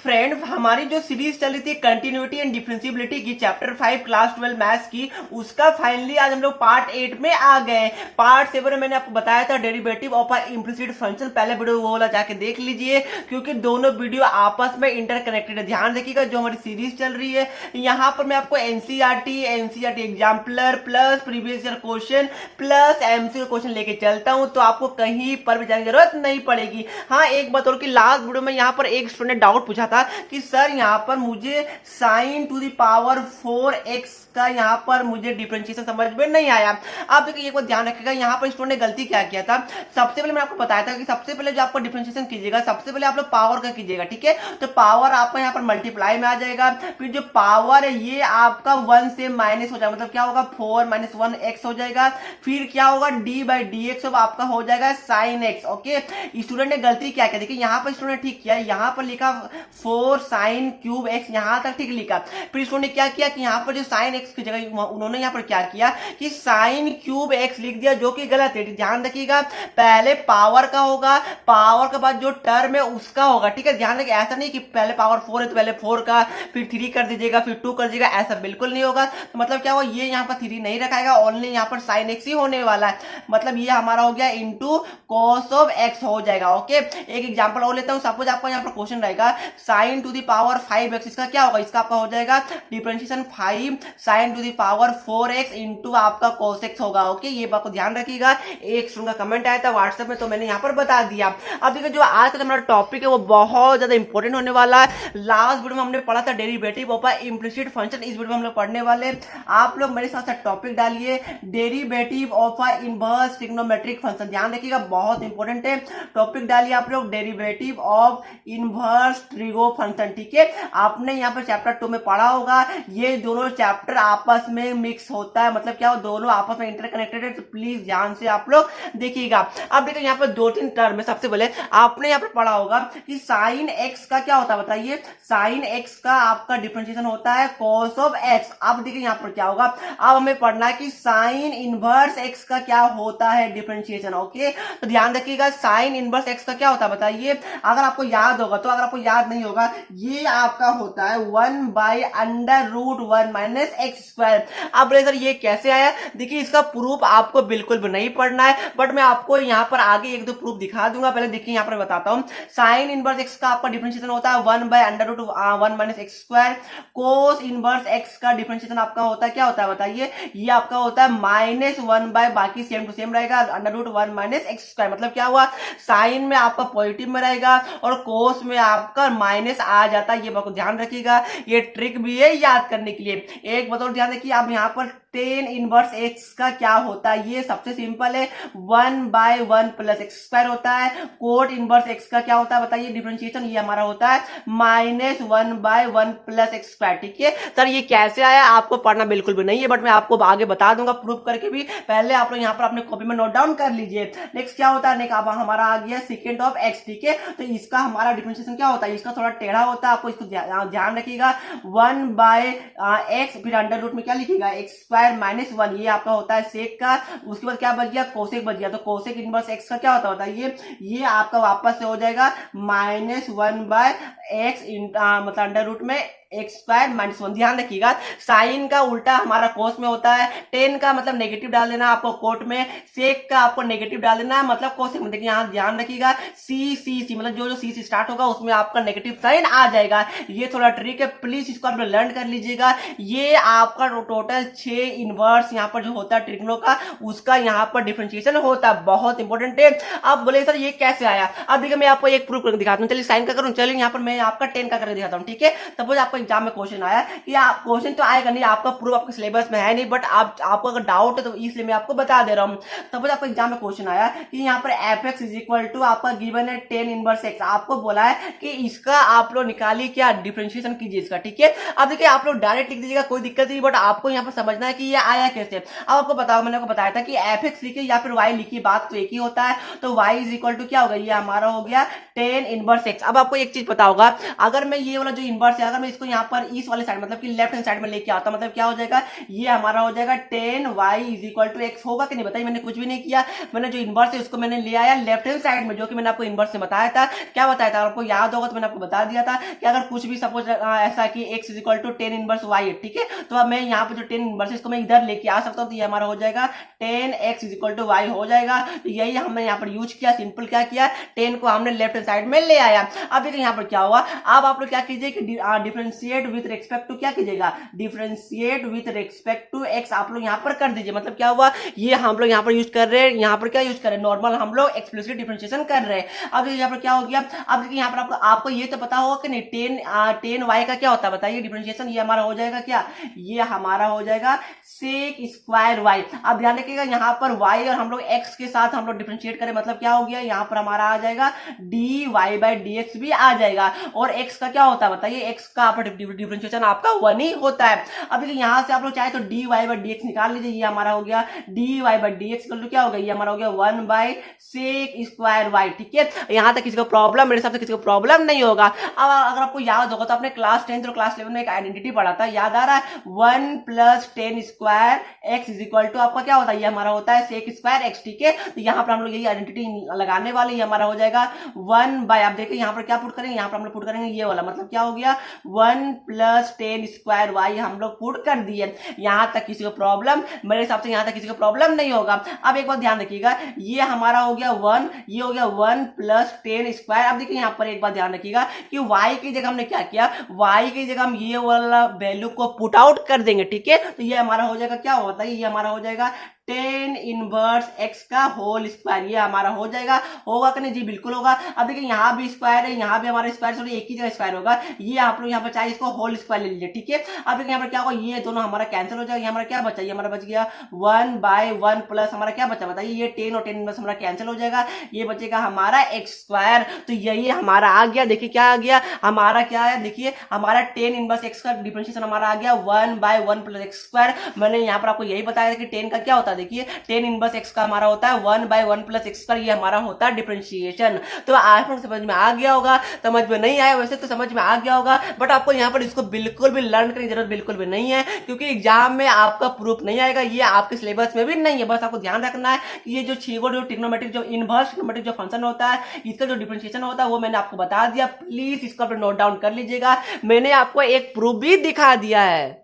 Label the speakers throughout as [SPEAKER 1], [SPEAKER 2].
[SPEAKER 1] Friend हमारी जो series चल रही थी कंटिन्यूटी एंड डिफरेंशियबिलिटी की चैप्टर 5 क्लास 12 मैथ्स की, उसका फाइनली आज हम लोग पार्ट 8 में आ गए। पार्ट 7 में मैंने आपको बताया था derivative of a implicit function. पहले वीडियो वो वाला जाके देख लीजिए क्योंकि दोनों वीडियो आपस में इंटरकनेक्टेड है। ध्यान रखिएगा, जो हमारी सीरीज चल रही है यहाँ पर मैं आपको NCERT exemplar plus previous year question plus MCQ question लेके चलता हूँ, तो आपको कहीं पर भी जाने की जरूरत नहीं पड़ेगी। हाँ, एक बात और कि लास्ट वीडियो में यहाँ पर एक स्टूडेंट ने डाउट पूछा था कि सर यहाँ पर मुझे sign to the power 4x का यहाँ पर मुझे डिफरेंशिएशन समझ में नहीं आया। आप देखिए, एक बात ध्यान रखिएगा, यहाँ पर स्टूडेंट ने गलती क्या किया था। सबसे पहले मैंने आपको बताया था कि सबसे पहले जो आपको डिफरेंशिएशन कीजिएगा, सबसे पहले आप लोग पावर का कीजिएगा, ठीक है। तो पावर आपका यहाँ पर मल्टीप्लाई में आ जाएगा, फिर जो पावर है ये आपका 1 से माइनस हो जाएगा, मतलब क्या होगा 4 - 1x हो जाएगा। फिर क्या होगा d/dx आपका हो जाएगा sin x। ओके, स्टूडेंट ने गलती क्या किया, देखिए यहाँ पर स्टूडेंट ठीक किया, यहाँ पर लिखा 4 sin क्यूब x, यहाँ तक ठीक लिखा। फिर स्टूडेंट ने क्या किया कि यहाँ पर जो sin x की जगह उन्होंने यहाँ पर क्या किया कि sin क्यूब x लिख दिया, जो कि गलत है। ध्यान रखिएगा, पहले पावर का होगा, पावर के बाद जो टर्म है उसका होगा, ठीक है। ध्यान रखिए, ऐसा नहीं कि पहले पावर 4 है तो पहले 4 का फिर 3 कर दीजिएगा फिर 2 कर दीजिएगा, ऐसा बिल्कुल नहीं होगा। तो मतलब क्या होगा, ये यहाँ पर 3 नहीं रखाएगा, ओनली यहाँ पर sin x ही होने वाला है। मतलब ये हमारा हो गया इंटू cos ऑफ x हो जाएगा। ओके, एक एग्जांपल और लेता हूँ। सपोज आपका यहाँ पर क्वेश्चन रहेगा sin to the power 5x, इसका क्या होगा, इसका आपका हो जाएगा differentiation 5 sin to the power 4x into आपका cos x होगा। ओके, ये बात को ध्यान रखिएगा। एक स्टूडेंट का कमेंट आया था व्हाट्सएप में, तो मैंने यहाँ पर बता दिया। अब देखिए, जो आज का हमारा टॉपिक है वो बहुत ज्यादा इंपॉर्टेंट होने वाला है। लास्ट वीडियो में हमने पढ़ा था derivative of a implicit function, इस वीडियो में हम लोग पढ़ने वाले। आप लोग मेरे साथ साथ टॉपिक डालिए derivative of a inverse trigonometric function. ध्यान रखिएगा, बहुत इंपॉर्टेंट है। टॉपिक डालिए आप लोग derivative of inverse trigo function, ठीक है। आपने यहाँ पर चैप्टर 2 में पढ़ा होगा, ये दोनों चैप्टर आपस में मिक्स होता है, मतलब क्या हो, दोनों आपस में इंटरकनेक्टेड है। तो प्लीज ध्यान से आप लोग देखिएगा। अब देखिए, यहाँ पर 2-3 टर्म है। सबसे पहले आपने यहाँ पर पढ़ा होगा कि साइन एक्स का क्या होता है, बताइए। साइन एक्स का आपका डिफरेंशिएशन होता है cos ऑफ x। अब देखिए यहाँ पर क्या होगा, अब हमें पढ़ना है कि साइन इनवर्स x का क्या होता है डिफरेंशिएशन। ओके, तो ध्यान रखिएगा, साइन इनवर्स x का क्या होता है बताइए। अगर आपको याद होगा तो, अगर आपको याद नहीं होगा, ये आपका होता है 1/√1 - x²। अब बोले सर ये कैसे आया, देखिए इसका प्रूफ आपको बिल्कुल भी नहीं पढ़ना है, बट मैं आपको यहाँ पर आगे 1-2 प्रूफ दिखा दूंगा। पहले देखिए यहाँ पर बताता हूँ। साइन इनवर्स x का आपका डिफरेंशिएशन होता है 1/√1 - x²। कोस इनवर्स x का डिफरेंशिएशन आपका होता है, क्या होता है बताइए, ये आपका होता है -1/, बाकी सेम टू सेम रहेगा, √1 - x²। मतलब क्या हुआ, साइन में आपका पॉजिटिव में रहेगा और कोस में आपका माइनस आ जाता है। ये बात को ध्यान रखिएगा, ये ट्रिक भी है याद करने के लिए। एक बात और ध्यान रखिए, आप यहाँ पर tan इनवर्स x का क्या होता है, ये सबसे सिंपल है 1/1 + x² होता है। कोट इनवर्स x का क्या होता है बताइए डिफरेंशिएशन, ये हमारा होता है -1/1 + x², ठीक है। सर ये कैसे आया, आपको पढ़ना बिल्कुल भी नहीं है, बट मैं आपको आगे बता दूंगा प्रूफ करके भी। पहले आप लोग यहाँ पर अपने कॉपी में नोट डाउन कर लीजिए। नेक्स्ट क्या होता है, नेक्स्ट अब हमारा आ गया सेकेंड ऑफ x, ठीक है। तो इसका हमारा डिफरेंशिएशन क्या होता है, इसका थोड़ा टेढ़ा होता है, आपको इसको ध्यान रखिएगा। 1/x फिर अंडर रूट में क्या लिखिएगा x² - 1, ये आपका होता है सेक का। उसके बाद क्या बच गया, कोसेक बच गया। तो कोसेक इनवर्स x का क्या होता है बताइए, ये आपका वापस से हो जाएगा -1/x मतलब अंडर रूट में x² - 1। ध्यान रखिएगा, साइन का उल्टा हमारा कोस में होता है। टेन का मतलब नेगेटिव डाल देना आपको कोट में, सेक का आपको नेगेटिव डाल देना है मतलब कोसेक में। देखिए यहाँ ध्यान रखिएगा, सी मतलब जो सी से स्टार्ट होगा उसमें आपका नेगेटिव साइन आ जाएगा। ये थोड़ा ट्रिक है, प्लीज इसको आप लर्न कर लीजिएगा। ये आपका टोटल 6 इनवर्स यहाँ पर जो होता है ट्रिग्नो का, उसका यहाँ पर डिफरेंशिएशन होता है, बहुत इंपॉर्टेंट है। अब बोले सर ये कैसे आया, अब देखिए मैं आपको एक प्रूफ करके दिखाता हूँ। चलिए साइन का करूँ, चलिए यहाँ पर मैं आपका 10 का करके दिखाता हूँ, ठीक है। सपोज आपको एग्जाम में क्वेश्चन आया कि आप क्वेश्चन तो आएगा नहीं, आपका प्रूफ आपके सिलेबस में है नहीं, बट आपको अगर डाउट है तो इसलिए मैं आपको बता दे रहा हूँ। सपोज आपको एग्जाम में क्वेश्चन आया कि यहाँ पर fx = आपका गिवन है tan इनवर्स x, आपको बोला है कि इसका आप लोग निकालिए, क्या डिफरेंशिएशन कीजिए इसका, ठीक है। अब देखिए आप लोग डायरेक्ट लिख दीजिएगा, कोई दिक्कत नहीं, बट आपको यहाँ पर समझना है कि ये आया कैसे। अब आपको बताओ, मैंने आपको बताया था कि fx लिखिए या फिर y लिखिए, बात तो एक ही होता है। तो y = क्या होगा, ये हमारा हो गया tan इनवर्स x। अब आपको एक चीज पता होगा, अगर मैं ये वाला जो इनवर्स है, अगर मैं इसको इसको यहाँ पर इस वाले साइड मतलब कि लेफ्ट हैंड साइड में लेके आता, मतलब क्या हो जाएगा, ये हमारा हो जाएगा 10y is equal to x. होगा कि नहीं बताइए, मैंने कुछ भी नहीं किया, मैंने जो इनवर्स है उसको मैंने ले आया लेफ्ट हैंड साइड में, जो कि मैंने आपको इनवर्स से बताया था। क्या बताया था आपको याद होगा तो मैंने आपको बता दिया था कि अगर कुछ भी सपोज ऐसा कि x is equal to 10 inverse y है, ठीक है, तो अब मैं यहाँ पे जो 10 इनवर्स है इसको मैं इधर लेके आ सकता हूँ, तो ये हमारा हो जाएगा 10x is equal to y हो जाएगा। तो यही हमने यहाँ पर यूज किया, सिंपल क्या किया, 10 को हमने लेफ्ट हैंड साइड में ले आया। अब देखिए यहाँ पर क्या हुआ, अब आप लोग क्या कीजिए कि डिफरेंशिएट विद रिस्पेक्ट टू क्या कीजिएगा, differentiate with respect to x आप लोग यहाँ पर कर दीजिए। मतलब क्या हुआ, ये हम लोग यहाँ पर यूज कर रहे हैं, यहाँ पर क्या यूज कर रहे हैं, नॉर्मल हम लोग एक्सप्लिसिट डिफरेंशिएशन कर रहे हैं। अब यहाँ पर क्या हो गया, अब देखिए यहाँ पर आपको ये तो पता होगा कि नहीं 10y का क्या होता है बताइए डिफरेंशिएशन, ये हमारा हो जाएगा क्या, ये हमारा हो जाएगा सेक स्क्वायर y। अब ध्यान रखिएगा यहाँ पर y और हम लोग x के साथ हम लोग डिफरेंशिएट करें, मतलब क्या हो गया, यहाँ पर हमारा आ जाएगा dy बाई dx भी आ जाएगा, और x का क्या होता है बताइए, x का डिफरेंशिएशन आपका 1 ही होता है। अब देखिए यहाँ से आप लोग चाहे तो dy बाई dx निकाल लीजिए, ये हमारा हो गया dy बाई dx तो क्या हो गया, ये हमारा हो गया 1 बाई सेक स्क्वायर y। ठीक है, यहाँ तक किसी को प्रॉब्लम, मेरे हिसाब से किसी को प्रॉब्लम नहीं होगा। अब अगर आपको याद होगा तो आपने क्लास 10 और क्लास 11 में एक आइडेंटिटी पढ़ा था, याद आ रहा है, 1 plus 10 square x is equal to आपका क्या होता है, ये हमारा होता है सेक स्क्वायर एक्स। ठीक है, तो यहाँ पर हम लोग यही आइडेंटिटी लगाने वाले, ये हमारा हो जाएगा 1 बाय, आप देखिए यहाँ पर क्या पुट करेंगे, यहाँ पर हम लोग पुट करेंगे ये वाला, मतलब क्या हो गया 1 प्लस 10 स्क्वायर वाई हम लोग पुट कर दिए। यहाँ तक किसी को प्रॉब्लम, मेरे हिसाब से यहाँ तक किसी को प्रॉब्लम नहीं होगा। अब एक बात ध्यान रखिएगा, ये हमारा हो गया 1, ये हो गया 1 प्लस 10 स्क्वायर। अब देखिए यहाँ पर एक बात ध्यान रखिएगा कि y की जगह हमने क्या किया, y की जगह हम ये वाला वैल्यू को पुट आउट कर देंगे। ठीक है, तो ये हमारा हो जाएगा क्या होता है, ये हमारा हो जाएगा 10 इनवर्स x का होल स्क्वायर, ये हमारा हो जाएगा। होगा कि नहीं जी, बिल्कुल होगा। अब देखिए यहाँ भी स्क्वायर है, यहाँ भी हमारा स्क्वायर, सॉरी एक ही जगह स्क्वायर होगा, ये आप लोग यहाँ पर चाहे इसको होल स्क्वायर ले लीजिए। ठीक है, अब देखिए यहाँ पर क्या होगा, ये दोनों हमारा कैंसिल हो जाएगा, ये हमारा क्या बचा, ये हमारा बच गया 1 बाय 1 प्लस हमारा क्या बचा बताइए, ये 10 और 10 इनवर्स हमारा कैंसिल हो जाएगा, ये बचेगा हमारा एक्स स्क्वायर। तो यही हमारा आ गया, देखिए क्या आ गया हमारा, क्या है देखिए हमारा 10 इनवर्स एक्स का डिफरेंशिएशन हमारा आ गया 1 बाय 1 प्लस एक्स स्क्वायर। मैंने यहाँ पर आपको यही बताया था कि 10 का क्या होता है, देखिए 10 इनवर्स x का हमारा होता है 1 बाय 1 प्लस एक्स स्क्वायर, ये हमारा होता है डिफरेंशिएशन। तो आप लोग समझ में आ गया होगा, समझ में नहीं आया वैसे तो समझ में आ गया होगा, बट आपको यहाँ पर इसको बिल्कुल भी लर्न करने की जरूरत बिल्कुल भी नहीं है, क्योंकि एग्जाम में आपका प्रूफ नहीं आएगा, ये आपके सिलेबस में भी नहीं है। बस आपको ध्यान रखना है कि ये जो छह जो ट्रिग्नोमेट्रिक जो इनवर्स ट्रिग्नोमेट्रिक जो फंक्शन होता है, इसका जो डिफरेंशिएशन होता है वो मैंने आपको बता दिया, प्लीज इसको अपने नोट डाउन कर लीजिएगा। मैंने आपको एक प्रूफ भी दिखा दिया है।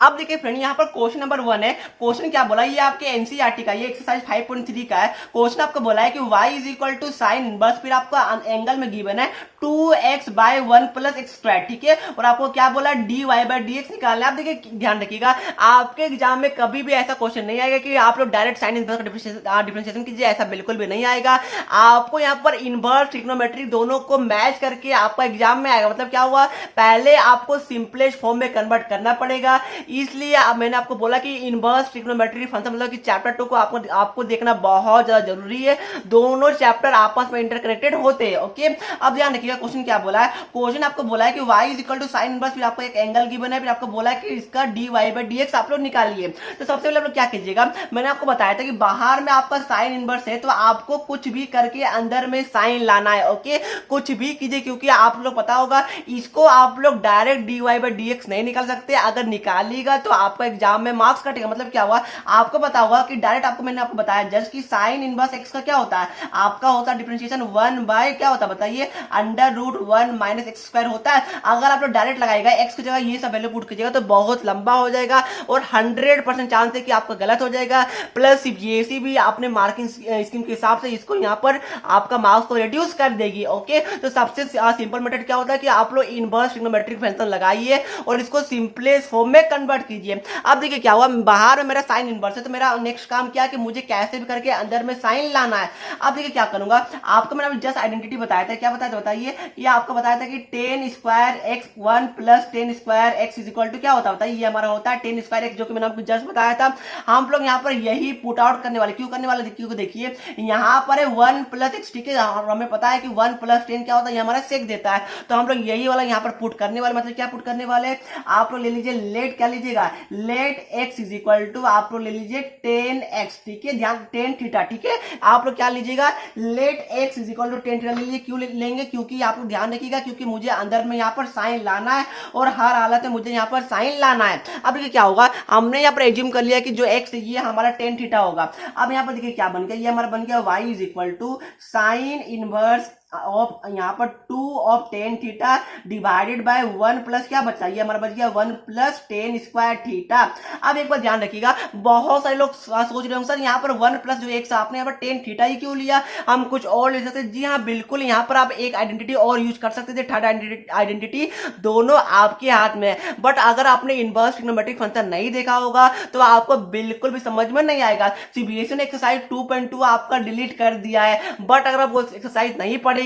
[SPEAKER 1] अब देखिए फ्रेंड, यहाँ पर क्वेश्चन नंबर 1 है। क्वेश्चन क्या बोला, ये आपके एनसीईआरटी का, ये एक्सरसाइज 5.3 का है। क्वेश्चन आपको बोला है कि y is equal to sine inverse, फिर आपका एंगल में गिवन है 2x bye 1 plus x square. ठीक है, और आपको क्या बोला dy बाय dx निकालना है। आप देखिए ध्यान रखिएगा, आपके एग्जाम में कभी भी ऐसा क्वेश्चन नहीं आएगा कि आप लोग डायरेक्ट साइन इनवर्स का डिफरेंशिएशन कीजिए, ऐसा बिल्कुल भी नहीं आएगा। आपको यहाँ पर इनवर्स ट्रिग्नोमेट्रिक दोनों को मैच करके आपका एग्जाम में आएगा। मतलब क्या हुआ, पहले आपको सिंपलेस्ट फॉर्म में कन्वर्ट करना पड़ेगा, इसलिए मैंने आपको बोला कि इनवर्स ट्रिग्नोमेट्रिक फंक्शन मतलब कि चैप्टर 2 को आपको देखना बहुत ज्यादा जरूरी है। दोनों चैप्टर आपस में इंटरकनेक्टेड होते हैं। ओके, अब ध्यान रखिएगा क्वेश्चन क्या बोला है। क्वेश्चन आपको बोला है कि y is equal to sine inverse, फिर आपको एक एंगल गिवन है, फिर आपको बोला है कि इसका dy बाय dx आप लोग निकालिए। तो सबसे पहले आप लोग क्या कीजिएगा, मैंने आपको बताया था कि बाहर में आपका साइन इनवर्स है, तो आपको कुछ भी करके अंदर में साइन लाना है। ओके, कुछ भी कीजिए, क्योंकि आप लोग पता होगा इसको आप लोग डायरेक्ट dy बाय dx नहीं निकाल सकते, अगर निकालिएगा तो आपका एग्जाम में मार्क्स कटेगा। मतलब क्या हुआ, आपको पता होगा कि डायरेक्ट आपको मैंने आपको बताया जस्ट कि साइन इनवर्स एक्स का क्या होता है, आपका होता है डिफरेंशिएशन 1 बाय क्या होता है बताइए, under root 1 minus x square होता है। अगर आप लोग डायरेक्ट लगाएगा एक्स की जगह ये सब वैल्यू पुट कीजिएगा तो बहुत लंबा हो जाएगा और 100% चांस है कि आपका गलत हो जाएगा। प्लस सीबीएसई भी अपने मार्किंग स्कीम के हिसाब से इसको यहाँ पर आपका मार्क्स को रिड्यूस कर देगी। ओके, तो सबसे सिंपल मेथड क्या होता है कि आप लोग इनवर्स ट्रिग्नोमेट्रिक फंक्शन लगाइए और इसको सिंपलेस्ट फॉर्म में कन्वर्ट कीजिए। अब देखिए क्या हुआ, बाहर में मेरा साइन इनवर्स है, तो मेरा नेक्स्ट काम क्या है कि मुझे कैसे भी करके अंदर में साइन लाना है। अब देखिए क्या करूंगा, आपको मैंने जस्ट आइडेंटिटी बताया था, क्या बताया था बताइए, ये आपको बताया था कि 10 square x 1 plus 10 square x is equal to क्या होता है, ये हमारा होता है 10 स्क्वायर एक्स, जो कि मैंने आपको जस्ट बताया था। हम लोग यहाँ पर यही पुट आउट करने वाले, क्यों करने वाले, क्योंकि देखिए यहाँ पर है 1 प्लस एक्स। ठीक है, हमें पता है कि 1 प्लस 10 क्या होता है, ये हमारा सेक देता है, तो हम लोग यही वाला यहाँ पर पुट करने वाले। मतलब क्या पुट करने वाले, आप लोग ले लीजिए लेट क्या लीजिएगा, let x is equal to आप लोग ले लीजिए 10x, ठीक है, ध्यान 10 थीटा, ठीक है, आप लोग क्या लीजिएगा, let x is equal to 10 theta ले लीजिए। क्यों लेंगे, क्योंकि आप लोग ध्यान रखिएगा, क्योंकि मुझे अंदर में यहाँ पर साइन लाना है और हर हालत में मुझे यहाँ पर साइन लाना है। अब देखिए क्या होगा, हमने यहाँ पर एज्यूम कर लिया कि जो x है ये हमारा 10 थीटा होगा। अब यहाँ पर देखिए क्या बन गया, ये हमारा बन गया y is equal to sine inverse of यहाँ पर 2 of 10 theta divided by 1 plus क्या बचा, ये हमारा बच गया 1 प्लस 10 स्क्वायर थीटा। अब एक बार ध्यान रखिएगा, बहुत सारे लोग सोच रहे होंगे सर यहाँ पर 1 प्लस जो x आपने यहाँ पर 10 थीटा ही क्यों लिया, हम कुछ और ले सकते। जी हाँ बिल्कुल, यहाँ पर आप एक आइडेंटिटी और यूज कर सकते थे, थर्ड आइडेंटिटी, दोनों आपके हाथ में है। बट अगर आपने इनवर्स ट्रिग्नोमेट्रिक फंक्शन नहीं देखा होगा तो आपको बिल्कुल भी समझ में नहीं आएगा। सीबीएसई ने एक्सरसाइज 2.2 आपका डिलीट कर दिया है, बट अगर आप वो एक्सरसाइज नहीं पढ़ेगा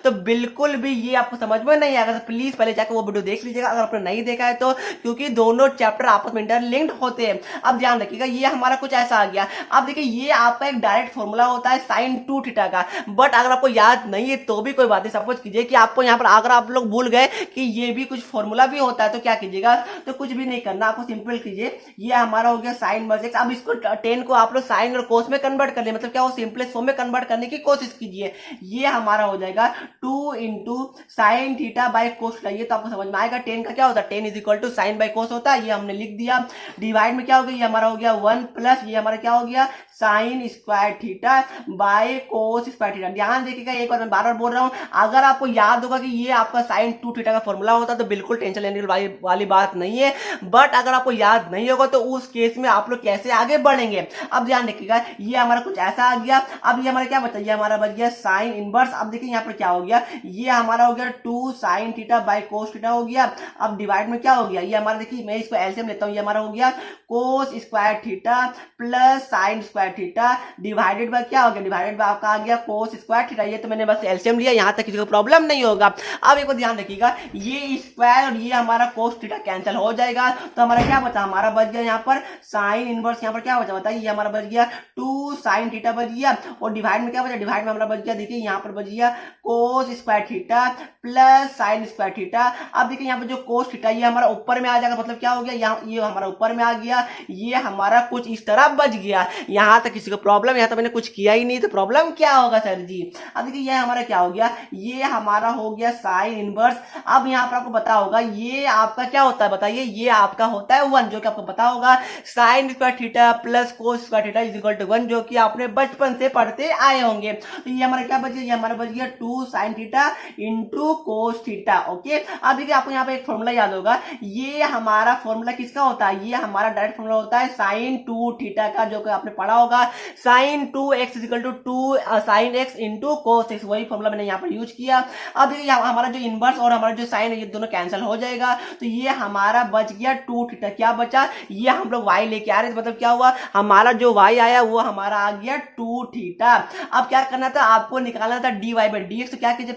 [SPEAKER 1] तो बिल्कुल भी ये आपको समझ में नहीं आएगा। तो प्लीज पहले जाकर वो वीडियो देख लीजिएगा अगर आपने नहीं देखा है तो, क्योंकि दोनों चैप्टर आपस में इंटरलिंक्ड होते हैं। अब ध्यान रखिएगा, ये हमारा कुछ ऐसा आ गया। अब देखिए ये आपका एक डायरेक्ट फॉर्मूला होता है साइन 2 थीटा का, बट अगर आपको याद नहीं है तो भी कोई बात नहीं। सपोज कीजिए कि आपको यहाँ पर अगर आप लोग भूल गए कि ये भी कुछ फॉर्मूला भी होता है तो क्या कीजिएगा, तो कुछ भी नहीं करना, आपको सिंपल कीजिए, ये हमारा हो गया साइन वर्स एक्स। अब इसको 10 को आप लोग साइन और कोस में कन्वर्ट कर ले, मतलब क्या वो सिंपलेस्ट फॉर्म में कन्वर्ट करने की कोशिश कीजिए। ये हमारा हो जाएगा 2 into sine theta by cos theta, ये तो आपको समझ में आएगा। 10 का क्या होता है, 10 is equal to sine by cos होता है, ये हमने लिख दिया। डिवाइड में क्या हो गया, ये हमारा हो गया 1 प्लस ये हमारा क्या हो गया sign square theta by cos square theta. ध्यान देखिएगा, एक बार मैं बार बार बोल रहा हूं, अगर आपको याद होगा कि ये आपका साइन 2 थीटा का फॉर्मूला होता तो बिल्कुल टेंशन लेने वाली बात नहीं है। बट अगर आपको याद नहीं होगा तो उस केस में आप लोग कैसे आगे बढ़ेंगे। अब ध्यान देखिएगा, ये हमारा कुछ ऐसा आ गया। अब ये हमारा क्या बचा, ये हमारा बच गया साइन इनवर्स। अब देखिए यहाँ पर क्या हो गया, ये हमारा हो गया 2 sine theta by cos theta हो गया। अब डिवाइड में क्या हो गया, ये हमारा देखिए मैं इसको एलसीएम लेता हूं, ये हमारा हो गया कोस square theta plus sign square theta divided bye क्या हो गया, डिवाइडेड बाय आपका आ गया कोस स्क्वायर थीटा। ये तो मैंने बस एलसीएम लिया, यहां तक किसी को प्रॉब्लम नहीं होगा। अब एक बार ध्यान रखिएगा, ये स्क्वायर और ये हमारा कोस थीटा कैंसिल हो जाएगा, तो हमारा क्या बचा, हमारा बच गया यहाँ पर साइन इनवर्स। यहाँ पर क्या बचा बताइए, ये हमारा बच गया 2 साइन थीटा बच गया, और डिवाइड में क्या बचा, डिवाइड में हमारा बच गया देखिए यहाँ पर बच गया कोस square theta plus sign square theta. अब देखिए यहाँ पर जो कोस थीटा ये हमारा ऊपर में आ जाएगा, मतलब क्या हो गया, यहाँ ये हमारा ऊपर में आ गया, ये हमारा कुछ इस तरह बच गया। यहाँ तक किसी को प्रॉब्लम, यहाँ तो मैंने कुछ किया ही नहीं तो प्रॉब्लम क्या होगा सर जी। अब देखिए ये हमारा क्या हो गया, ये हमारा हो गया साइन इनवर्स। अब यहाँ पर आपको पता होगा ये आपका क्या होता है बताइए, ये आपका होता है 1, जो कि आपको पता होगा sine square theta plus cos square theta is equal to 1, जो कि आपने बचपन से पढ़ते आए होंगे। तो ये हमारा क्या बच गया, ये हमारा बच गया 2 sine theta into cos theta. Okay, अब देखिए आपको यहाँ पे एक फॉर्मूला याद होगा, ये हमारा फॉर्मूला किसका होता है, ये हमारा डायरेक्ट फॉर्मूला होता है साइन 2 थीटा का, जो कि आपने पढ़ा होगा साइन 2x is equal to 2 sine x into cos x, वही फॉर्मूला मैंने यहाँ पर यूज किया। अब देखिए हमारा जो इनवर्स और हमारा जो साइन है ये दोनों कैंसिल हो जाएगा, तो ये हमारा बच गया 2 थीटा। क्या बचा, ये हम लोग y लेके आ रहे थे, मतलब क्या हुआ, हमारा जो y आया वो हमारा आ गया 2 थीटा। अब क्या करना था, आपको निकालना था dy बाई dx। तो क्या कीजिए,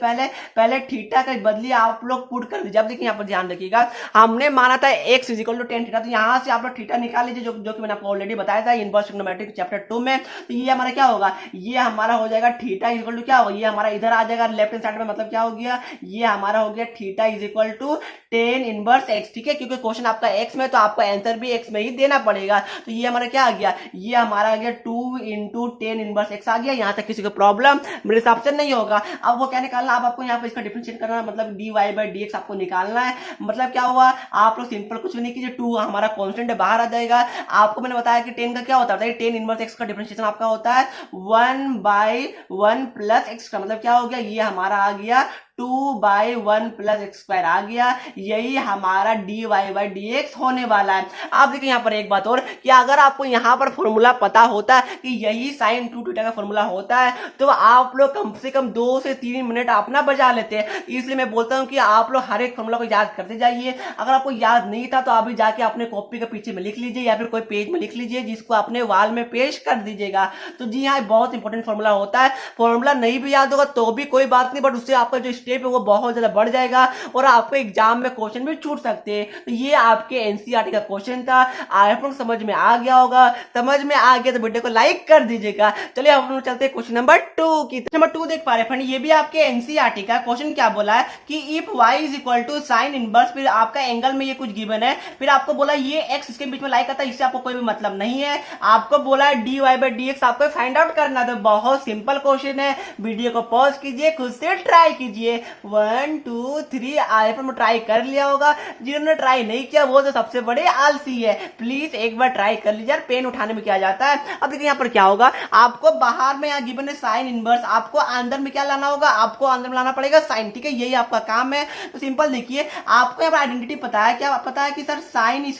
[SPEAKER 1] पहले थीटा के बदले आप लोग पुट कर दीजिए। अब देखिए यहाँ पर ध्यान रखिएगा, हमने माना था x is equal to 10 theta, तो यहाँ से आप लोग थीटा निकाल लीजिए, जो कि मैंने आपको ऑलरेडी बताया था इनवर्स ट्रिग्नोमेट्रिक चैप्टर 2 में। तो ये हमारा क्या होगा, ये हमारा हो जाएगा थीटा इज इक्वल टू क्या होगा, ये हमारा इधर आ जाएगा लेफ्ट हैंड साइड में, मतलब क्या हो गया, ये हमारा हो गया theta is equal to 10 inverse x। ठीक है, क्योंकि क्वेश्चन आपका x में तो आपका आंसर भी x में ही देना पड़ेगा। तो ये हमारा क्या आ गया, ये हमारा आ गया 2 इंटू 10 इनवर्स x आ गया। यहाँ तक किसी को प्रॉब्लम मेरे हिसाब से नहीं होगा। अब वो क्या निकालना, अब आपको यहाँ पे इसका डिफरेंशिएट करना है, मतलब dy बाई dx आपको निकालना है। मतलब क्या हुआ, आप लोग सिंपल कुछ भी नहीं कीजिए, 2 हमारा कांस्टेंट है बाहर आ जाएगा। आपको मैंने बताया कि 10 का क्या होता है, 10 इनवर्स x का डिफरेंशिएशन आपका होता है 1 बाई 1 प्लस x का, मतलब क्या हो गया, ये हमारा आ गया 2 बाई 1 प्लस एक्स स्क्वायर आ गया। यही हमारा dy बाई dx होने वाला है। आप देखिए यहाँ पर एक बात और, कि अगर आपको यहाँ पर फॉर्मूला पता होता है कि यही साइन 2 थीटा का फॉर्मूला होता है, तो आप लोग कम से कम 2 से 3 मिनट अपना बचा लेते हैं। इसलिए मैं बोलता हूँ कि आप लोग हर एक फॉर्मूला को याद करते जाइए। अगर आपको याद नहीं था तो अभी जाके अपने कॉपी के पीछे में लिख लीजिए, या फिर कोई पेज में लिख लीजिए, जिसको अपने वाल में पेश कर दीजिएगा। तो जी हाँ, बहुत इंपॉर्टेंट फॉर्मूला होता है। फॉर्मूला नहीं भी याद होगा तो भी कोई बात नहीं, बट उससे आपका जो स्टेप है वो बहुत ज्यादा बढ़ जाएगा और आपको एग्जाम में क्वेश्चन भी छूट सकते हैं। तो ये आपके एनसीईआरटी का क्वेश्चन था। आप लोग समझ में आ गया होगा, समझ में आ गया तो वीडियो को लाइक कर दीजिएगा। चलिए हम लोग चलते हैं क्वेश्चन नंबर 2 की। नंबर 2 देख पा रहे फ्रेंड, ये भी आपके एनसीईआरटी का क्वेश्चन क्या बोला है कि if y is equal to sine inverse, फिर आपका एंगल में ये कुछ गिवन है, फिर आपको बोला ये x इसके बीच में लाई करता है, इससे आपको कोई भी मतलब नहीं है। आपको बोला है dy बाई dx आपको फाइंड आउट करना। तो बहुत सिंपल क्वेश्चन है, वीडियो को पॉज कीजिए, खुद से ट्राई कीजिए। 1 2 3 आई पर ट्राई कर लिया होगा, जिन्होंने ट्राई नहीं किया वो तो सबसे बड़े आलसी है। प्लीज एक बार ट्राई कर लीजिए, पेन उठाने में क्या जाता है। अब देखिए यहाँ पर क्या होगा, आपको बाहर में यहाँ गिवन है साइन इनवर्स, आपको अंदर में क्या लाना होगा, आपको अंदर में लाना पड़ेगा साइन, ठीक है, यही आपका काम है। तो सिंपल देखिए, आपको यहाँ पर आइडेंटिटी पता है, क्या पता है कि sir sine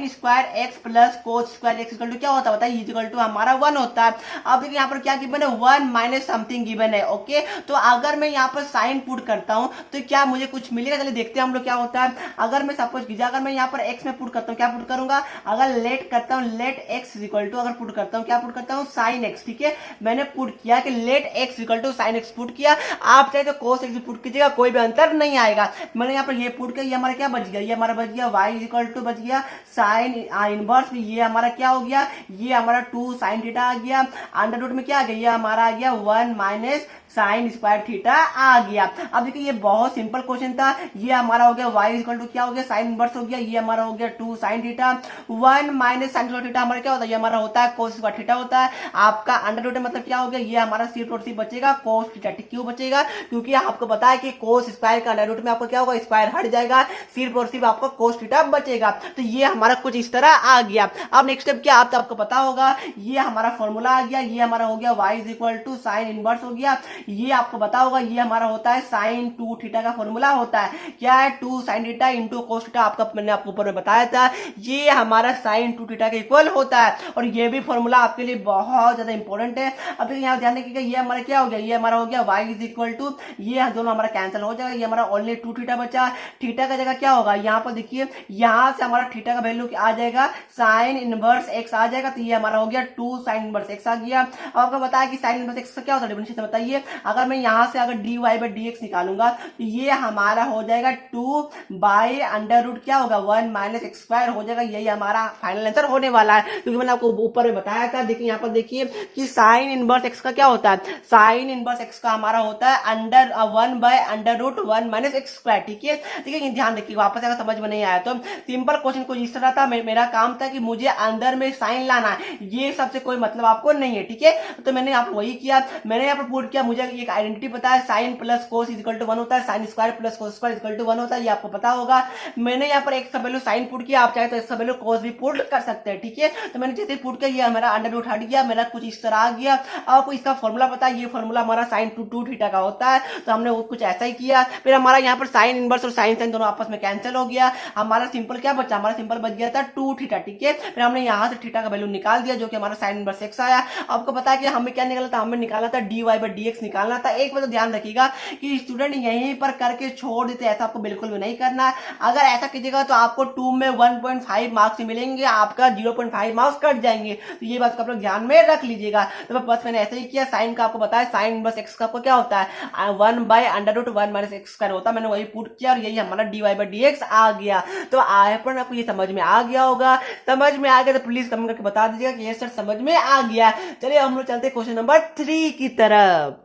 [SPEAKER 1] square x plus cos square x equal to क्या होता है बताइए, इक्वल टू हमारा 1 होता है। अब देखिए यहाँ पर क्या गिवन है, 1 माइनस समथिंग गिवन है। ओके, तो अगर मैं यहाँ पर साइन पुट करता हूँ तो क्या मुझे कुछ मिलेगा, चलिए देखते हैं हम लोग क्या होता है। अगर मैं सपोज कीजिए, अगर मैं यहाँ पर एक्स में पुट करता हूँ, क्या पुट करूंगा, अगर लेट करता हूँ लेट एक्स इक्वल टू, अगर पुट करता हूँ क्या पुट करता हूँ, साइन एक्स, ठीक है, मैंने पुट किया कि let x equal to sine x put किया। आप चाहे तो कोस एक्स पुट कीजिएगा, कोई भी अंतर नहीं आएगा। मैंने यहाँ पर ये पुट किया, ये हमारा क्या बच गया, ये हमारा बच गया y इक्वल टू बच गया साइन इनवर्स, ये हमारा क्या हो गया, ये हमारा 2 साइन थीटा आ गया, अंडर रूट में क्या आ गया, ये हमारा आ गया 1 माइनस साइन स्क्वायर थीटा आ गया। अब देखिए ये बहुत सिंपल क्वेश्चन था, ये हमारा हो गया y इक्वल टू क्या हो गया, साइन इनवर्स हो गया, ये हमारा हो गया 2 sine theta, 1 minus sign square theta हमारा क्या होता है, ये हमारा होता है कोस स्क्वायर थीटा होता है। आपका अंडर रूट मतलब क्या हो गया, ये हमारा सी और सी बचेगा, कोस थीटा। क्यों बचेगा, क्योंकि आपको पता है कि कोस स्क्वायर का अंडर रूट में आपको क्या होगा, स्क्वायर हट जाएगा, सिर्फ और सिर्फ आपको कोस थीटा बचेगा। तो ये हमारा कुछ इस तरह आ गया। अब नेक्स्ट स्टेप क्या आता है आपको पता होगा, ये हमारा फॉर्मूला आ गया, ये हमारा हो गया y is equal to sine inverse हो गया, ये आपको पता होगा ये हमारा होता है साइन 2 थीटा का फॉर्मूला होता है, क्या है 2 sine theta into cos theta, आपका मैंने आपको ऊपर में बताया था, ये हमारा साइन 2 थीटा के इक्वल होता है। और ये भी फॉर्मूला आपके लिए बहुत ज्यादा इंपॉर्टेंट है। अब यहाँ ध्यान रखिएगा, ये हमारा क्या हो गया, ये हमारा हो गया y इज इक्वल टू, ये दोनों हमारा कैंसिल हो जाएगा, ये हमारा ओनली 2 थीटा बचा, थीटा का जगह क्या होगा, यहाँ पर देखिए यहाँ से हमारा थीटा का वैल्यू आ जाएगा साइन इनवर्स एक्स आ जाएगा, तो ये हमारा हो गया 2 साइन इनवर्स एक्स आ गया। अब आपको बताया कि साइन इनवर्स एक्स का क्या होता है डिफरेंशिएशन बताइए, अगर मैं यहाँ से अगर dy बाई dx निकालूंगा तो ये हमारा हो जाएगा 2 बाई अंडर रूट क्या होगा 1 माइनस एक्स स्क्वायर हो जाएगा, यही हमारा फाइनल आंसर होने वाला है। क्योंकि मैंने आपको ऊपर में बताया था, देखिए यहाँ पर देखिए कि साइन इनवर्स एक्स का क्या होता है, साइन इनवर्स एक्स का हमारा होता है under 1 by under root 1 minus x square, ठीक है। देखिए ध्यान रखिए, वापस अगर समझ में नहीं आया तो सिंपल क्वेश्चन को इस तरह था, मेरा काम था कि मुझे अंदर में साइन लाना है, ये सबसे कोई मतलब आपको नहीं है, ठीक है। तो मैंने आप वही किया, मैंने यहाँ पर पुट किया, मुझे एक आइडेंटिटी पता है sine plus cos is equal to 1 होता है, sine square plus cos square equal to 1 होता है, ये आपको पता होगा। मैंने यहाँ पर एक्स का वैल्यू साइन पुट किया, आप चाहे तो इसका वैल्यू कोस भी पुट कर सकते हैं, ठीक है। तो मैंने जैसे पुट किया, ये मेरा अंडर रूट हट गया, मेरा कुछ इस तरह आ गया। आपको इसका फॉर्मूला पता है, ये फॉर्मूला हमारा साइन 2 थीटा का होता है, तो हमने वो कुछ ऐसा ही किया। फिर हमारा यहाँ पर साइन इनवर्स और साइन साइन दोनों आपस में कैंसिल हो गया, हमारा सिंपल क्या बचा, हमारा सिंपल बच गया था 2 थीटा, ठीक है। फिर हमने यहाँ से थीटा का वैल्यू निकाल दिया, जो कि हमारा साइन इनवर्स एक्स आया। आपको पता है कि हमें क्या निकाला था, हमें निकाला था dy बाई dx निकालना था। एक बात तो ध्यान रखिएगा कि स्टूडेंट यहीं पर करके छोड़ देते, ऐसा आपको बिल्कुल भी नहीं करना। अगर ऐसा कीजिएगा तो आपको 2 में 1.5 मार्क्स मिलेंगे, आपका 0.5 मार्क्स कट जाएंगे, तो ये बात आप लोग ध्यान में रख लीजिएगा। तो बस मैंने ऐसे ही किया, साइन का आपको बताया साइन इनवर्स एक्स का आपको क्या होता है 1 by under root 1 minus x square होता है, मैंने वही पुट किया और यही हमारा dy बाई dx आ गया। तो आपको ये समझ में आ गया होगा, समझ में आ गया तो प्लीज कमेंट करके बता दीजिएगा कि ये सर समझ में आ गया। चलिए हम लोग चलते क्वेश्चन नंबर 3 की तरफ।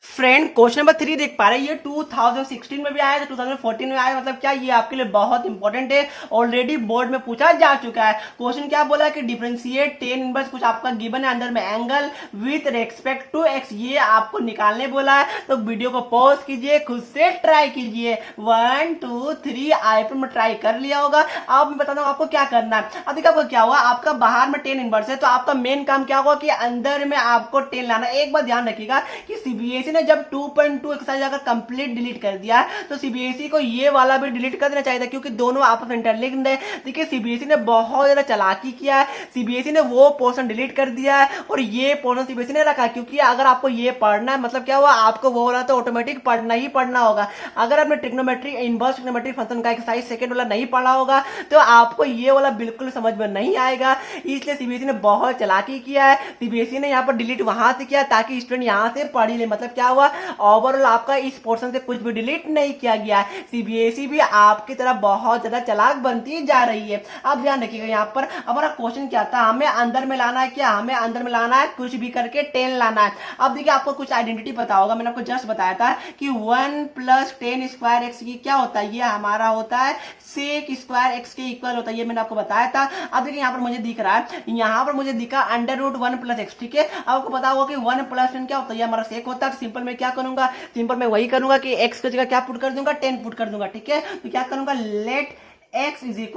[SPEAKER 1] फ्रेंड क्वेश्चन नंबर 3 देख पा रहे हैं, ये 2016 में भी आया था, 2014 में आया, मतलब क्या ये आपके लिए बहुत इंपॉर्टेंट है, ऑलरेडी बोर्ड में पूछा जा चुका है। क्वेश्चन क्या बोला कि डिफरेंशिएट टेन इनवर्स, कुछ आपका गिवन है अंदर में angle with respect to x, ये आपको निकालने बोला है। तो वीडियो को पॉज कीजिए, खुद से ट्राई कीजिए। 1 2 3 आईपैड में ट्राई कर लिया होगा। अब मैं बताता हूँ आपको क्या करना है। अब देखिए आपको क्या हुआ, आपका बाहर में टेन इनवर्स है, तो आपका मेन काम क्या होगा कि अंदर में आपको टेन लाना। एक बात ध्यान रखिएगा कि सीबीएसई ने जब 2.2 एक्सरसाइज अगर कंप्लीट डिलीट कर दिया तो सीबीएसई को ये वाला भी डिलीट कर देना चाहिए था, क्योंकि दोनों आपस में इंटरलिंक्ड है। देखिए सीबीएसई ने बहुत ज्यादा चालाकी किया है, सीबीएसई ने वो पोर्शन डिलीट कर दिया है और ये पोर्शन सीबीएसई ने रखा, क्योंकि अगर आपको ये पढ़ना है मतलब क्या हुआ, आपको वो वाला तो ऑटोमेटिक पढ़ना ही पढ़ना होगा। अगर आपने ट्रिग्नोमेट्री इनवर्स ट्रिग्नोमेट्री फंक्शन का एक्सरसाइज सेकंड वाला नहीं पढ़ा होगा तो आपको ये वाला बिल्कुल समझ में नहीं आएगा। इसलिए सीबीएसई ने बहुत चालाकी किया है, सीबीएसई ने यहाँ पर डिलीट वहां से किया ताकि स्टूडेंट यहाँ से पढ़ ले। मतलब क्या हुआ, ओवरऑल आपका इस पोर्शन से कुछ भी डिलीट नहीं किया गया है। सीबीएसई भी आपकी तरह बहुत ज्यादा चालाक बनती जा रही है। अब ध्यान रखिएगा, यहाँ पर हमारा क्वेश्चन क्या था, हमें अंदर में लाना है, क्या हमें अंदर में लाना है, कुछ भी करके 10 लाना है। अब देखिए आपको कुछ आइडेंटिटी पता होगा, मैंने आपको जस्ट बताया था कि 1 + 10 स्क्वायर एक्स की क्या होता है, ये हमारा होता है सेक स्क्वायर एक्स के इक्वल होता है, ये मैंने आपको बताया था। अब देखिए यहाँ पर मुझे दिख रहा है, यहाँ पर मुझे दिखा √1 + x, ठीक है। आपको पता होगा कि 1 + 10 क्या होता है, ये हमारा सेक होता है। सिंपल में क्या करूंगा, सिंपल में वही करूंगा कि x की जगह क्या पुट कर दूंगा, 10 पुट कर दूंगा, ठीक है। तो क्या करूंगा, लेट x =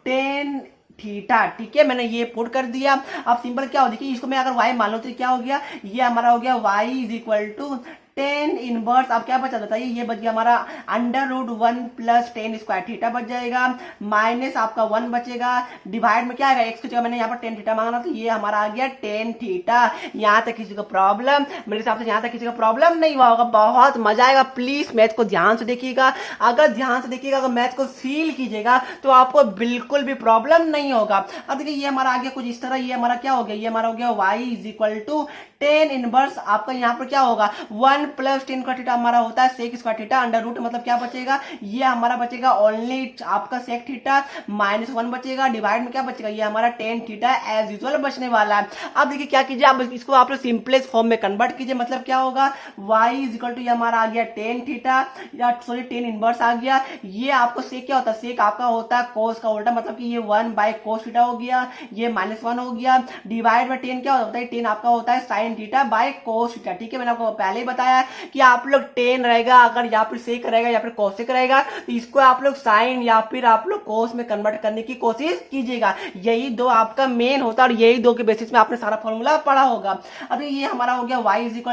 [SPEAKER 1] 10 थीटा, ठीक है, मैंने ये पुट कर दिया। अब सिंपल क्या हो, देखिए इसको मैं अगर y मान लो तो क्या हो गया, ये हमारा हो गया y = 10 इनवर्स। अब क्या बचा, बताइए, ये बच गया हमारा √1 + 10 स्क्वायर थीटा बच जाएगा, माइनस आपका 1 बचेगा, डिवाइड में क्या आएगा, x की जगह मैंने यहाँ पर 10 थीटा मांगा, तो ये हमारा आ गया 10 थीटा। यहाँ तक किसी को प्रॉब्लम, मेरे हिसाब से यहाँ तक किसी को प्रॉब्लम नहीं हुआ होगा, बहुत मजा आएगा। प्लीज मैथ को ध्यान से देखिएगा, अगर ध्यान से देखिएगा, अगर मैथ को फील कीजिएगा तो आपको बिल्कुल भी प्रॉब्लम नहीं होगा। अब देखिए ये हमारा आ गया कुछ इस तरह, ये हमारा क्या हो गया, ये हमारा हो गया y = 10 इनवर्स। आपका यहाँ पर क्या होगा, 1 + 10 का थीटा हमारा होता है sec square theta, under root मतलब क्या बचेगा, ये हमारा बचेगा ओनली आपका सेक थीटा, -1 बचेगा, डिवाइड में क्या बचेगा, ये हमारा 10 थीटा एज यूजुअल बचने वाला है। अब देखिए क्या कीजिए, आप इसको आप सिंपलेस्ट फॉर्म में कन्वर्ट कीजिए, मतलब क्या होगा, y = ये हमारा आ गया 10 थीटा, या सॉरी 10 इनवर्स आ गया। ये आपको सेक क्या होता है, सेक आपका होता है कोस का उल्टा, मतलब कि ये 1/cos थीटा हो गया, ये -1 हो गया, डिवाइड में 10 क्या होता है, 10 आपका होता है sin θ/cos θ, ठीक है। मैंने आपको पहले ही बताया कि आप लोग 10 रहेगा, अगर यहाँ पर सेक रहेगा या फिर कोसेक रहेगा, तो इसको आप लोग साइन या फिर आप लोग कोस में कन्वर्ट करने की कोशिश कीजिएगा। यही दो आपका मेन होता है और यही दो के बेसिस में आपने सारा फॉर्मूला पढ़ा होगा। अभी ये हमारा हो गया y =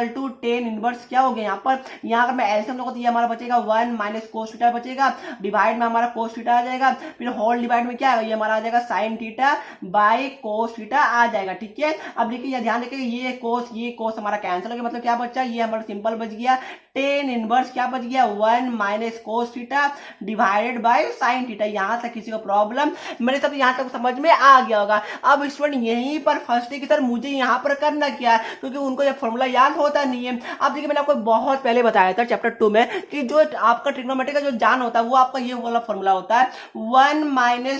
[SPEAKER 1] 10 इनवर्स, क्या हो गया यहाँ पर, यहाँ अगर मैं एलसीएम लूंगा तो ये हमारा बचेगा 1 - cos θ बचेगा, डिवाइड में हमारा cos θ आ जाएगा, फिर होल डिवाइड में क्या आएगा, ये हमारा आ जाएगा sin θ/cos θ आ जाएगा, ठीक है। अब देखिए ध्यान रखिए, ये कोस हमारा कैंसिल हो गया, मतलब क्या बचा, ये हमारा सिंपल बच गया 10 इनवर्स, क्या बच गया 1 - cos θ डिवाइडेड बाय sin θ। यहाँ तक किसी को प्रॉब्लम, मेरे सब यहाँ तक समझ में आ गया होगा। अब स्टूडेंट यहीं पर फंसते कि सर मुझे यहाँ पर करना क्या है, क्योंकि उनको ये फॉर्मूला याद होता नहीं है। अब देखिए मैंने आपको बहुत पहले बताया था चैप्टर 2 में कि जो आपका ट्रिग्नोमेट्री का जो जान होता है वो आपका ये वाला फॉर्मूला होता है 1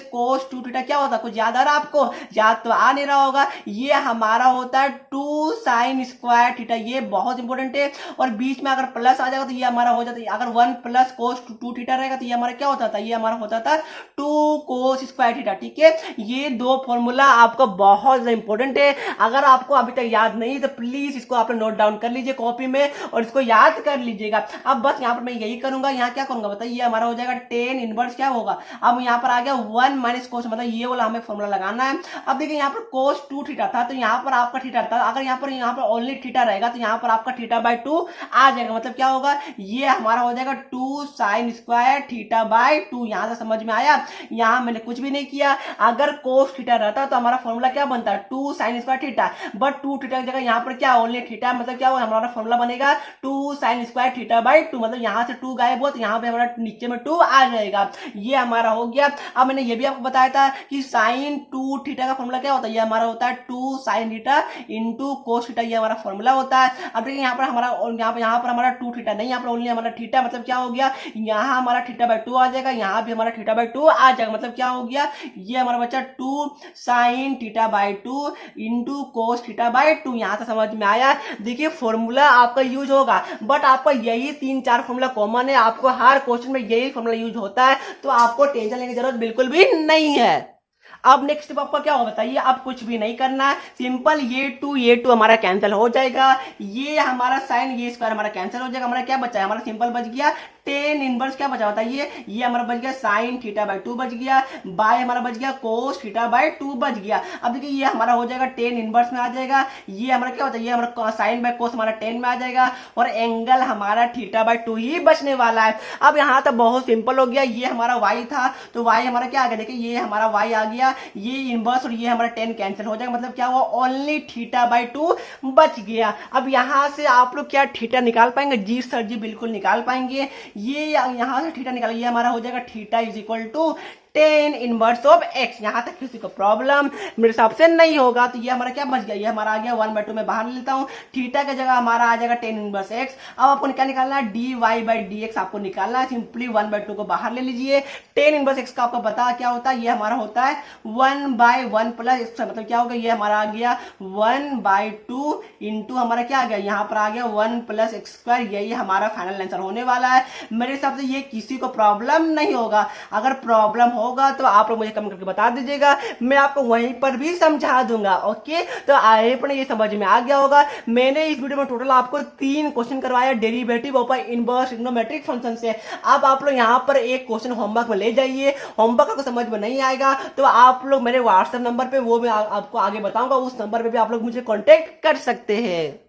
[SPEAKER 1] - cos 2 θ। क्या होता है, कुछ याद आ रहा है आपको, याद तो आ नहीं रहा होगा, ये हमारा होता है 2 sin स्क्वायर थीटा, ये बहुत इंपॉर्टेंट है। और बीच में अगर प्लस आ जाएगा तो ये हमारा हो जाता है, अगर 1 + cos 2 θ रहेगा तो ये हमारा क्या होता था, ये हमारा होता था 2 cos स्क्वायर थीटा, ठीक है। ये दो फॉर्मूला आपको बहुत ज्यादा इंपॉर्टेंट है, अगर आपको अभी तक याद नहीं तो प्लीज इसको आप नोट डाउन कर लीजिए कॉपी में और इसको याद कर लीजिएगा। अब बस यहाँ पर मैं यही करूंगा, यहाँ क्या करूंगा बताइए, ये हमारा हो जाएगा 10 इनवर्स, क्या होगा, अब यहाँ पर आ गया 1 - cos, मतलब ये वाला हमें फॉर्मूला लगाना है। अब देखिए यहाँ पर cos 2 θ था, तो यहाँ पर आपका थीटा था, अगर यहाँ पर ओनली थीटा रहेगा तो यहाँ पर आपका θ/2 आ जाएगा, मतलब क्या होगा, ये हमारा हो जाएगा 2 sin स्क्वायर θ/2। यहाँ से समझ में आया, यहाँ मैंने कुछ भी नहीं किया। अगर cos θ रहता तो हमारा फॉर्मूला क्या बनता है 2 sin स्क्वायर θ, बट 2 θ की जगह यहाँ पर क्या ओनली थीटा, मतलब क्या होगा, हमारा फॉर्मूला बनेगा 2 sin स्क्वायर θ/2, मतलब यहाँ से 2 गायब हो तो यहाँ पे हमारा नीचे में 2 आ जाएगा, ये हमारा हो गया। अब मैंने ये भी आपको बताया था कि sin 2 θ का फॉर्मूला क्या होता है, ये हमारा होता है 2 sin θ इंटू cos θ, ये हमारा फॉर्मूला होता है। अब देखिए यहाँ पर हमारा यहाँ पर हमारा 2 θ नहीं, यहाँ पर ओनली हमारा थीटा, मतलब क्या हो गया, यहाँ हमारा θ/2 आ जाएगा, यहाँ भी हमारा θ/2 आ जाएगा, मतलब क्या हो गया, ये हमारा बच्चा 2 sin θ/2 इंटू cos θ/2। यहाँ से समझ में आया। देखिए फॉर्मूला आपका यूज होगा, बट आपका यही 3-4 फॉर्मूला कॉमन है, आपको हर क्वेश्चन में यही फॉर्मूला यूज होता है, तो आपको टेंशन लेने की जरूरत बिल्कुल भी नहीं है। अब नेक्स्ट स्टेप आपका क्या होगा बताइए, अब कुछ भी नहीं करना है, सिंपल ये टू हमारा कैंसिल हो जाएगा, ये हमारा साइन ये स्क्वायर हमारा कैंसिल हो जाएगा, हमारा क्या बचा है, हमारा सिंपल बच गया 10 इनवर्स, क्या बचा बताइए, ये हमारा बच गया sin θ/2 बच गया, बाय हमारा बच गया cos θ/2 बच गया। अब देखिए ये हमारा हो जाएगा 10 इनवर्स में आ जाएगा, ये हमारा क्या होता है, ये हमारा sin/cos हमारा 10 में आ जाएगा, और एंगल हमारा θ/2 ही बचने वाला है। अब यहाँ तक बहुत सिंपल हो गया, ये हमारा y था तो y हमारा क्या आ गया, देखिए ये हमारा y आ गया, ये इनवर्स और ये हमारा 10 कैंसिल हो जाएगा, मतलब क्या हुआ, ओनली θ/2 बच गया। अब यहाँ से आप लोग क्या थीटा निकाल पाएंगे, जी सर जी बिल्कुल निकाल पाएंगे। ये यहाँ से थीटा निकाल, ये हमारा हो जाएगा θ = टेन इनवर्स ऑफ एक्स। यहां तक किसी को प्रॉब्लम मेरे हिसाब से नहीं होगा। तो ये हमारा क्या बच गया, ये हमारा आ गया 1/2 में बाहर लेता हूं, थीटा की जगह हमारा आ जाएगा टेन इनवर्स एक्स। अब आपको क्या निकालना है, d y by d x आपको निकालना है। सिंपली 1/2 को बाहर ले लीजिए। टेन इनवर्स एक्स का आपको पता क्या होता है, ये हमारा होता है 1/1 प्लस एक्स, मतलब क्या होगा, ये हमारा आ गया 1/2 इंटू हमारा क्या आ गया, यहाँ पर आ गया 1 प्लस एक्स स्क्वायर। यही हमारा फाइनल आंसर होने वाला है। मेरे हिसाब से ये किसी को प्रॉब्लम नहीं होगा। अगर प्रॉब्लम होगा तो आप लोग मुझे कमेंट करके बता दीजिएगा, मैं आपको वहीं पर भी समझा दूंगा। ओके, तो आई होप ये समझ में आ गया होगा। मैंने इस वीडियो में टोटल आपको 3 क्वेश्चन करवाया derivative of inverse trigonometric function से। अब आप लोग यहाँ पर एक क्वेश्चन होमवर्क में ले जाइए। होमवर्क आपको समझ में नहीं आएगा तो आप लोग मेरे व्हाट्सएप नंबर पे, वो भी आपको आगे बताऊंगा, उस नंबर पे भी आप लोग मुझे कांटेक्ट कर सकते हैं।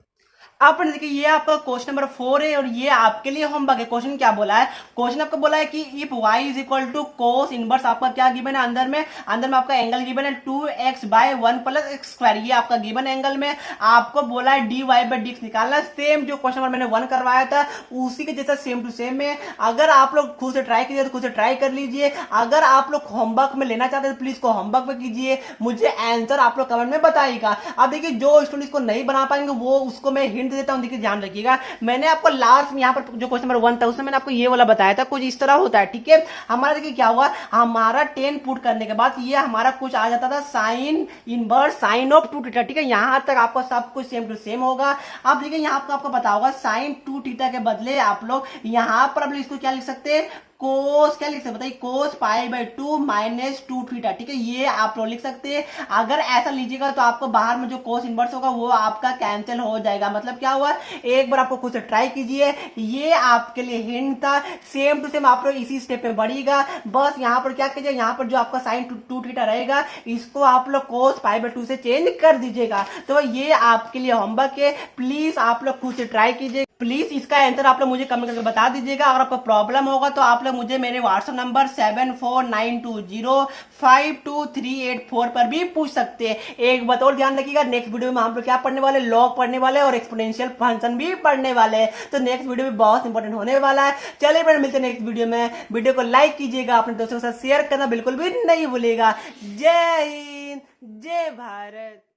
[SPEAKER 1] आपने देखिए ये आपका क्वेश्चन नंबर 4 है और ये आपके लिए होमवर्क है। क्वेश्चन क्या बोला है, क्वेश्चन आपको बोला है कि if y is equal to cos inverse, आपका क्या गिवन है, अंदर में आपका एंगल गिवन है 2x/1 प्लस एक्स स्क्वायर। ये आपका गिवन एंगल में आपको बोला है dy बाई डी एक्स निकालना। सेम जो क्वेश्चन नंबर मैंने 1 करवाया था उसी के जैसा सेम टू सेम है। अगर आप लोग खुद से ट्राई कीजिए तो खुद से ट्राई कर लीजिए। अगर आप लोग होमवर्क में लेना चाहते हैं तो प्लीज को होमवर्क में कीजिए, मुझे आंसर आप लोग कमेंट में बताइएगा। अब देखिए जो स्टूडेंट को नहीं बना पाएंगे वो उसको मैं हिंट देता हूं, देखिए ध्यान रखिएगा। मैंने आपको लास्ट में यहाँ पर जो क्वेश्चन नंबर 1 था उसमें मैंने आपको ये वाला बताया था, कुछ इस तरह होता है। ठीक है, हमारा देखिए क्या हुआ, हमारा 10 पुट करने के बाद ये हमारा कुछ आ जाता था sine inverse sine of 2 theta. ठीक है, यहां तक आपको सब कुछ सेम टू सेम होगा। अब देखिए यहाँ आपको पता होगा साइन 2 थीटा के बदले आप लोग यहां पर अब इसको क्या लिख सकते हैं, कोस क्या लिख सकते हैं बताइए, कोस π/2 माइनस 2 थीटा। ठीक है, ये आप लोग लिख सकते हैं। अगर ऐसा लीजिएगा तो आपको बाहर में जो कोस इनवर्स होगा वो आपका कैंसिल हो जाएगा। मतलब क्या हुआ, एक बार आपको खुद से ट्राई कीजिए। ये आपके लिए हिंट था, सेम टू सेम आप लोग इसी स्टेप में बढ़िएगा। बस यहाँ पर क्या कीजिए, यहाँ पर जो आपका साइन 2 थीटा रहेगा इसको आप लोग कोस π/2 से चेंज कर दीजिएगा। तो ये आपके लिए होमवर्क है, प्लीज आप लोग खुद से ट्राई कीजिए। प्लीज इसका आंसर आप लोग मुझे कमेंट करके बता दीजिएगा। अगर आपको प्रॉब्लम होगा तो आप लोग मुझे मेरे व्हाट्सएप नंबर 7492052384 पर भी पूछ सकते हैं। एक बात और ध्यान रखिएगा, नेक्स्ट वीडियो में हम लोग क्या पढ़ने वाले, लॉग पढ़ने वाले और एक्सपोनेंशियल फंक्शन भी पढ़ने वाले हैं। तो नेक्स्ट वीडियो में बहुत इंपॉर्टेंट होने वाला है। चलिए फ्रेंड, मिलते हैं नेक्स्ट वीडियो में। वीडियो को लाइक कीजिएगा, अपने दोस्तों के साथ शेयर करना बिल्कुल भी नहीं भूलिएगा। जय हिंद, जय भारत।